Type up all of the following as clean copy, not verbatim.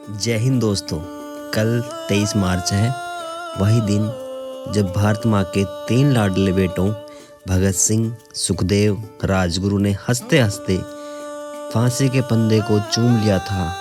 जय हिंद दोस्तों। कल 23 मार्च है, वही दिन जब भारत माँ के 3 लाडले बेटों भगत सिंह, सुखदेव, राजगुरु ने हंसते हंसते फांसी के फंदे को चूम लिया था।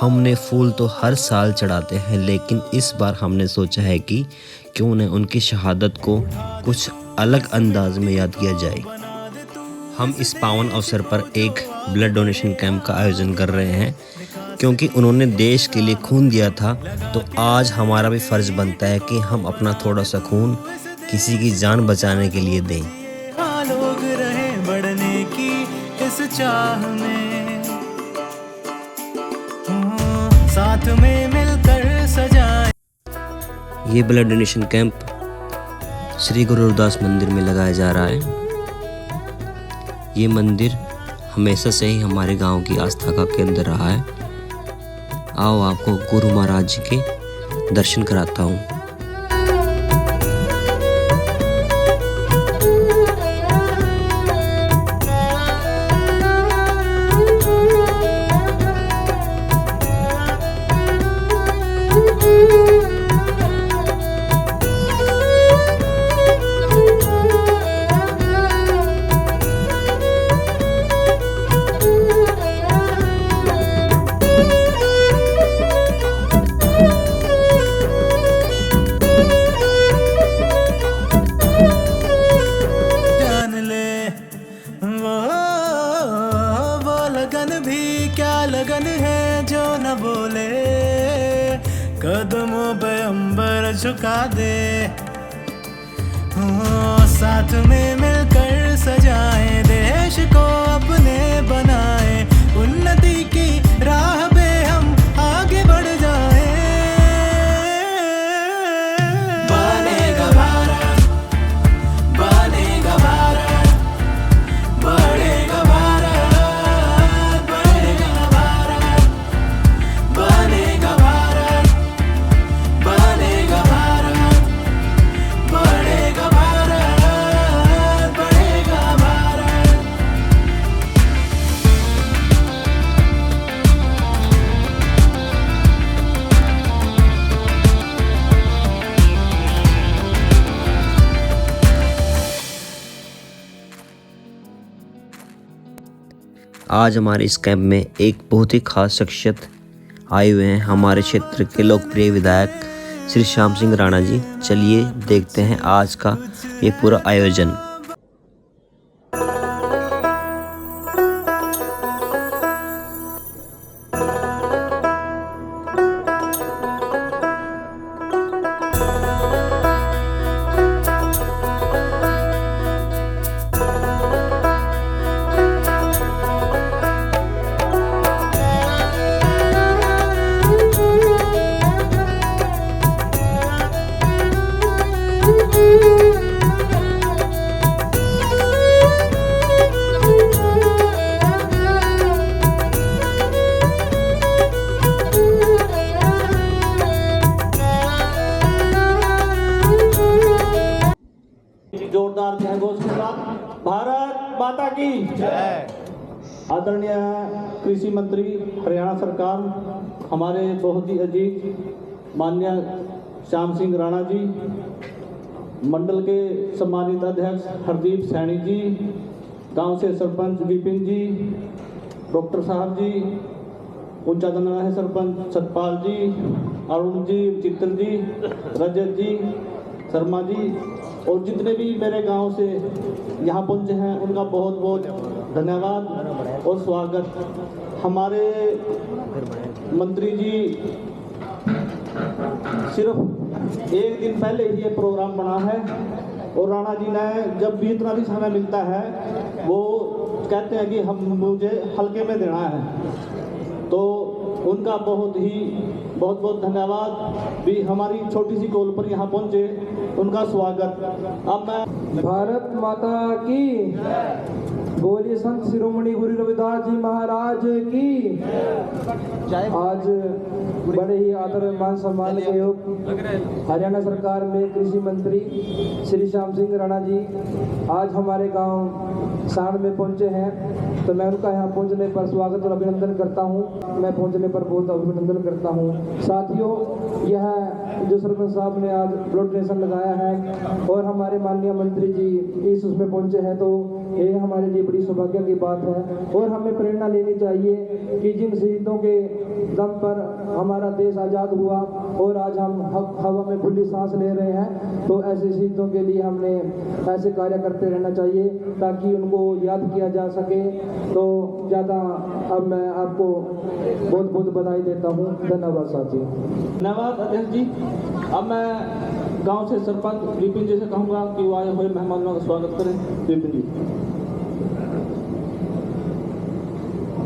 हमने फूल तो हर साल चढ़ाते हैं, लेकिन इस बार हमने सोचा है कि क्यों न उनकी शहादत को कुछ अलग अंदाज में याद किया जाए। हम इस पावन अवसर पर एक ब्लड डोनेशन कैंप का आयोजन कर रहे हैं, क्योंकि उन्होंने देश के लिए खून दिया था। तो आज हमारा भी फर्ज बनता है कि हम अपना थोड़ा सा खून किसी की जान बचाने के लिए दें। लोग रहे बढ़ने की इस चाह में, साथ में मिलकर सजाए। ये blood donation camp Shri Guru Ravidas मंदिर में लगाया जा रहा है। ये मंदिर हमेशा से ही हमारे गांव की आस्था का केंद्र रहा है। आओ आपको गुरु महाराज जी के दर्शन कराता हूँ। लगन भी क्या लगन है जो न बोले, कदमों पे अंबर झुका दे। साथ में मिलकर सजाए, देश को अपने बनाए, उन्नति की राह पे हम आगे बढ़ जाए। बनेगा भारत, बनेगा भारत, बढ़ेगा भारत, बढ़ेगा भारत, बनेगा भारत, बनेगा भारत, बढ़ेगा भारत, बढ़ेगा भारत। आज हमारे इस कैंप में एक बहुत ही खास शख्सियत आए हुए हैं, हमारे क्षेत्र के लोकप्रिय विधायक श्री श्याम सिंह राणा जी। चलिए देखते हैं आज का ये पूरा आयोजन। जोरदार जय घोष के साथ भारत माता की जय। आदरणीय कृषि मंत्री हरियाणा सरकार, हमारे बहुत ही अजीज माननीय श्याम सिंह राणा जी, मंडल के सम्मानित अध्यक्ष हरदीप सैनी जी, गांव से सरपंच विपिन जी, डॉक्टर साहब जी, ऊंचा दन्ना है सरपंच सतपाल जी, अरुण जी, चित्र जी, रजत जी, शर्मा जी, और जितने भी मेरे गांव से यहाँ पहुँचे हैं उनका बहुत बहुत धन्यवाद और स्वागत। हमारे मंत्री जी सिर्फ एक दिन पहले ही ये प्रोग्राम बना है, और राणा जी ने जब भी इतना भी समय मिलता है वो कहते हैं कि हम मुझे हल्के में देना है, तो उनका बहुत बहुत धन्यवाद। भी हमारी छोटी सी कॉल पर यहाँ पहुँचे, उनका स्वागत। अब मैं भारत माता की बोलिए, संत शिरोमणि गुरु रविदास जी महाराज की। आज बड़े ही आदर मान सम्मान के योग हरियाणा सरकार में कृषि मंत्री श्री श्याम सिंह राणा जी आज हमारे गांव साण में पहुंचे हैं। तो मैं उनका यहाँ पहुँचने पर स्वागत और अभिनंदन करता हूँ। मैं पहुँचने पर बहुत अभिनंदन करता हूँ। साथियों, यह जो सरपंच साहब ने आज ब्लड डोनेशन लगाया है और हमारे माननीय मंत्री जी इस उसमें पहुँचे हैं, तो ये हमारे लिए बड़ी सौभाग्य की बात है। और हमें प्रेरणा लेनी चाहिए कि जिन शहीदों के दम पर हमारा देश आज़ाद हुआ और आज हम हवा में खुली सांस ले रहे हैं, तो ऐसे शहीदों के लिए हमने ऐसे कार्य करते रहना चाहिए ताकि उनको याद किया जा सके। तो ज़्यादा अब मैं आपको बहुत बहुत बधाई देता हूँ। धन्यवाद साथियों। धन्यवाद अध्यक्ष जी। अब मैं गांव से सरपंच विपिन जी से कहूँगा कि वो आए हुए मेहमानों का स्वागत करें। विपिन जी।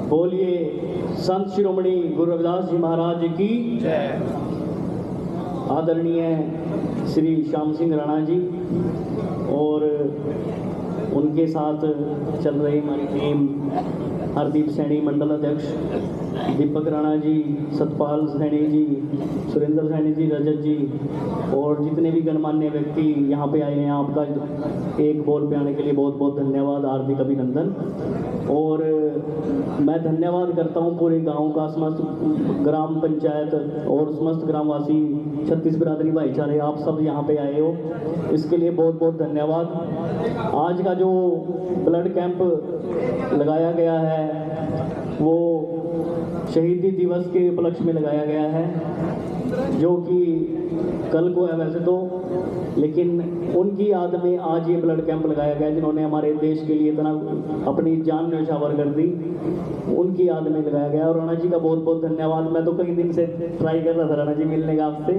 बोलिए संत शिरोमणि गुरु रविदास जी महाराज की जय। आदरणीय श्री श्याम सिंह राणा जी और उनके साथ चल रही हमारी टीम, हरदीप सैनी मंडल अध्यक्ष, दीपक राणा जी, सतपाल सैनी जी, सुरेंद्र सैनी जी, रजत जी और जितने भी गणमान्य व्यक्ति यहाँ पे आए हैं, आपका एक बोल पे आने के लिए बहुत बहुत धन्यवाद, हार्दिक अभिनंदन। और मैं धन्यवाद करता हूँ पूरे गांव का, समस्त ग्राम पंचायत और समस्त ग्रामवासी, 36 बिरादरी भाईचारे, आप सब यहाँ पे आए हो, इसके लिए बहुत बहुत धन्यवाद। आज का जो ब्लड कैंप लगाया गया है वो शहीदी दिवस के उपलक्ष्य में लगाया गया है, जो कि कल को है वैसे तो, लेकिन उनकी याद में आज ये ब्लड कैंप लगाया गया जिन्होंने हमारे देश के लिए इतना अपनी जान न्यौछावर कर दी, उनकी याद में लगाया गया। और राणा जी का बहुत बहुत धन्यवाद। मैं तो कई दिन से ट्राई कर रहा था राणा जी मिलने का आपसे,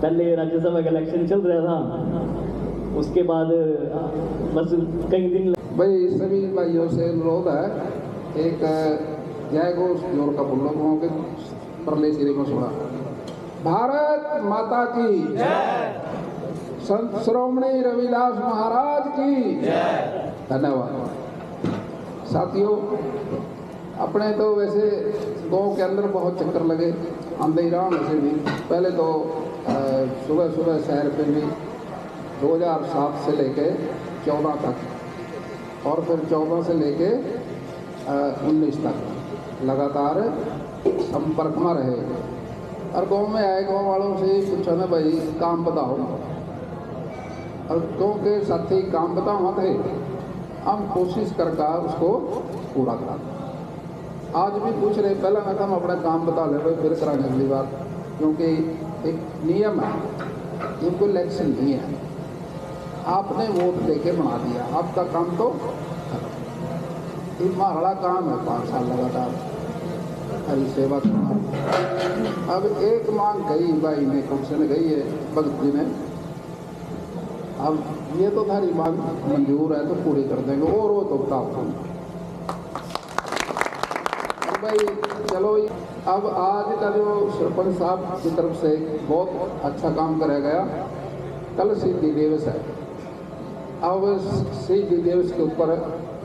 पहले राज्यसभा का इलेक्शन चल रहा था, उसके बाद बस कई दिन। भाई सभी भाइयों से अनुरोध है, एक जय घोष जोर का बोल लोगों के परले सिरे को सुना। भारत माता की जय। संत शिरोमणि रविदास महाराज की जय। धन्यवाद। साथियों, अपने तो वैसे गाँव के अंदर बहुत चक्कर लगे, आंधे ही रहा वैसे भी। पहले तो सुबह सुबह शहर पे भी 2007 से लेके 14 तक और फिर 14 से लेके 19 तक लगातार संपर्क में रहे। और गाँव में आए, गाँव वालों से पूछा ना भाई काम बताओ, और गाँव के साथी काम बताओ थे, हम कोशिश करके उसको पूरा करा। आज भी पूछ रहे, पहले मैं हम अपना काम बता ले भाई, फिर करा अगली बार, क्योंकि एक नियम है, ये कोई इलेक्शन नहीं है। आपने वोट देके बना दिया, आपका काम तो हमारा काम है 5 साल लगातार हरी सेवा करना। अब एक मांग गई भाई ने, क्वेश्चन गई है भगत जी ने, अब ये तो थारी मांग मंजूर है तो पूरी कर देंगे, और वो तो बताओ भाई। चलो, अब आज का जो सरपंच साहब की तरफ से बहुत अच्छा काम कराया गया। कल शहीदी दिवस है, अब शहीदी दिवस के ऊपर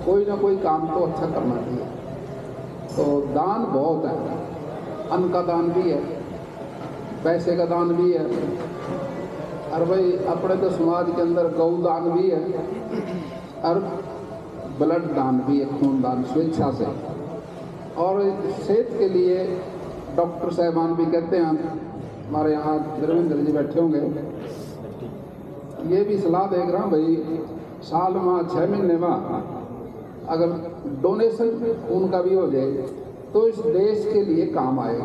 कोई ना कोई काम तो अच्छा करना चाहिए। तो दान बहुत है, अन्न का दान भी है, पैसे का दान भी है, और भाई अपने तो समाज के अंदर गौ दान भी है, और ब्लड दान भी है, खून दान स्वेच्छा से। और सेहत के लिए डॉक्टर साहबान भी कहते हैं, हमारे यहाँ धर्मेंद्र जी बैठे होंगे, ये भी सलाह देख रहा हूँ भाई, साल में 6 महीने में अगर डोनेशन खून का भी हो जाए तो इस देश के लिए काम आएगा।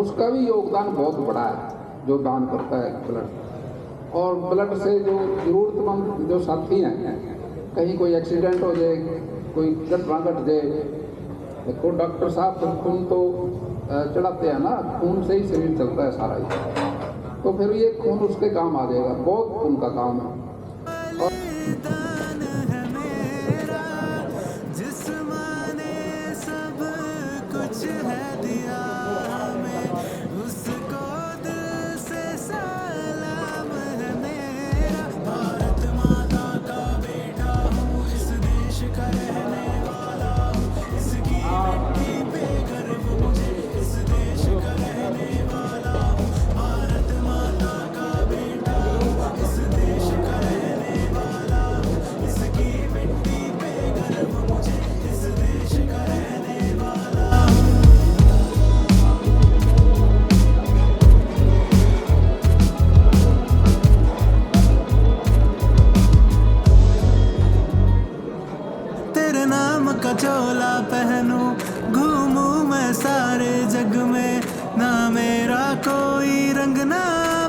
उसका भी योगदान बहुत बड़ा है जो दान करता है ब्लड। और ब्लड से जो ज़रूरतमंद जो साथी हैं, कहीं कोई एक्सीडेंट हो जाए, कोई घटना घट जाए, देखो डॉक्टर साहब तो खून तो चढ़ाते हैं ना, खून से ही शरीर चलता है सारा ही, तो फिर ये खून उसके काम आ जाएगा, बहुत खून का काम है। ना मेरा कोई रंग ना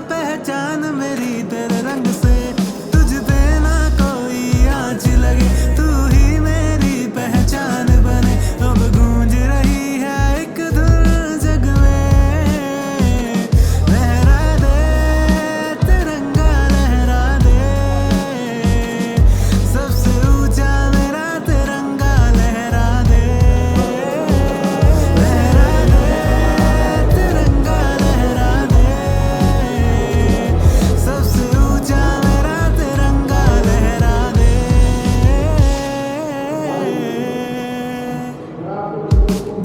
पहचान मेरी तेरे रंग से, तुझ पे ना कोई आँच लगे, तू ही मेरी पहचान बने। अब गूंज रही है एक धुन जग में, लहरा दे तिरंगा लहरा दे, सबसे ऊंचा मेरा तिरंगा लहरा दे, लहरा दे तिरंगा लहरा दे, सबसे ऊंचा मेरा तिरंगा लहरा दे।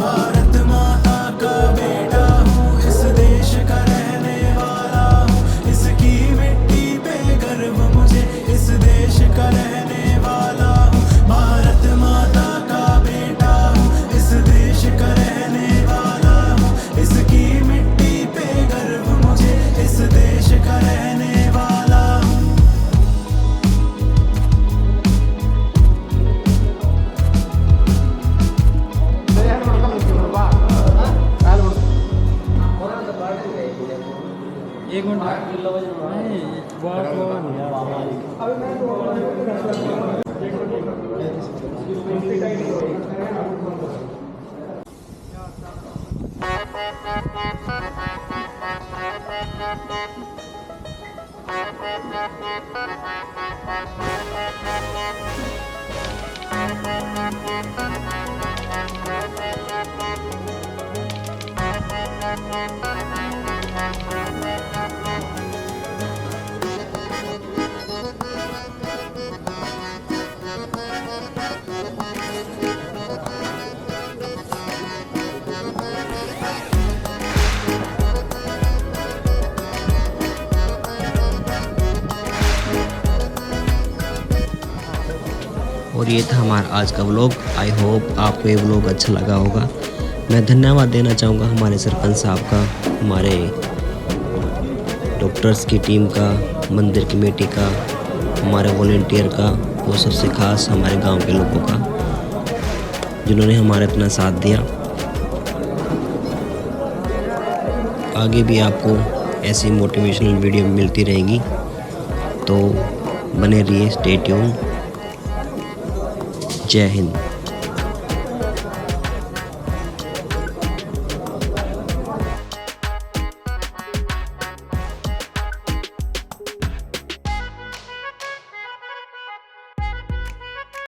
भारत माता का बेटा हूँ, इस देश का रहने वाला हूँ, इसकी मिट्टी पे गर्व मुझे, इस देश का रहने वाला हूँ। भारत माता का बेटा हूँ, इस देश का रहने वाला हूँ, इसकी मिट्टी पे गर्व मुझे, इस देश का रहने वाला हूँ। और ये था हमारा आज का व्लॉग। आई होप आपको ये व्लॉग अच्छा लगा होगा। मैं धन्यवाद देना चाहूँगा हमारे सरपंच साहब का, हमारे डॉक्टर्स की टीम का, मंदिर कमेटी का, हमारे वॉलेंटियर का और सबसे खास हमारे गांव के लोगों का, जिन्होंने हमारा इतना साथ दिया। आगे भी आपको ऐसी मोटिवेशनल वीडियो मिलती रहेंगी, तो बने रहिए, स्टे ट्यून। जय हिंद।